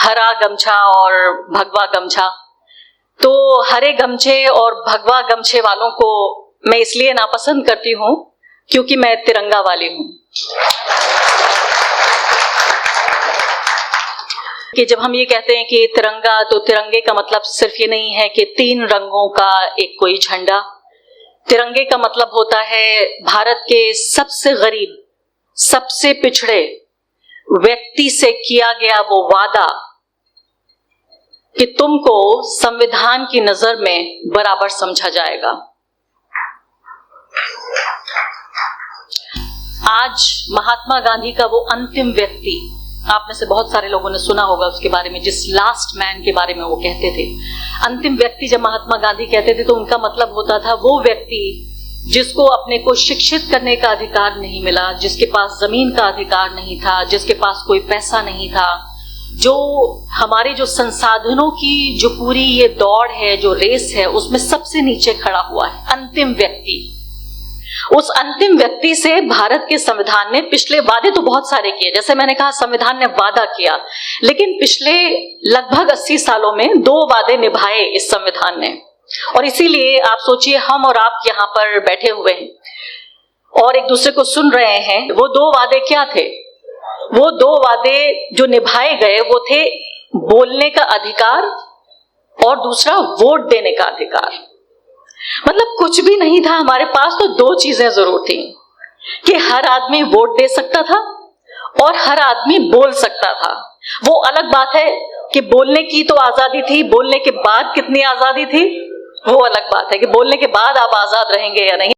हरा गमछा और भगवा गमछा। तो हरे गमछे और भगवा गमछे वालों को मैं इसलिए नापसंद करती हूं क्योंकि मैं तिरंगा वाली हूं। कि जब हम ये कहते हैं कि तिरंगा, तो तिरंगे का मतलब सिर्फ ये नहीं है कि 3 रंगों का एक कोई झंडा। तिरंगे का मतलब होता है भारत के सबसे गरीब, सबसे पिछड़े व्यक्ति से किया गया वो वादा कि तुमको संविधान की नजर में बराबर समझा जाएगा। आज महात्मा गांधी का वो अंतिम व्यक्ति, आप में से बहुत सारे लोगों ने सुना होगा उसके बारे में, जिस लास्ट मैन के बारे में वो कहते थे। अंतिम व्यक्ति जब महात्मा गांधी कहते थे तो उनका मतलब होता था वो व्यक्ति जिसको अपने को शिक्षित करने का अधिकार नहीं मिला, जिसके पास जमीन का अधिकार नहीं था, जिसके पास कोई पैसा नहीं था, जो हमारे जो संसाधनों की जो पूरी ये दौड़ है, जो रेस है, उसमें सबसे नीचे खड़ा हुआ है, अंतिम व्यक्ति। उस अंतिम व्यक्ति से भारत के संविधान ने पिछले वादे तो बहुत सारे किए, जैसे मैंने कहा संविधान ने वादा किया, लेकिन पिछले लगभग 80 सालों में 2 वादे निभाए इस संविधान ने। और इसीलिए आप सोचिए, हम और आप यहाँ पर बैठे हुए हैं और एक दूसरे को सुन रहे हैं। वो 2 वादे क्या थे? वो 2 वादे जो निभाए गए वो थे बोलने का अधिकार और दूसरा वोट देने का अधिकार। मतलब कुछ भी नहीं था हमारे पास, तो 2 चीजें जरूर थी कि हर आदमी वोट दे सकता था और हर आदमी बोल सकता था। वो अलग बात है कि बोलने की तो आजादी थी, बोलने के बाद कितनी आजादी थी वो अलग बात है कि बोलने के बाद आप आजाद रहेंगे या नहीं।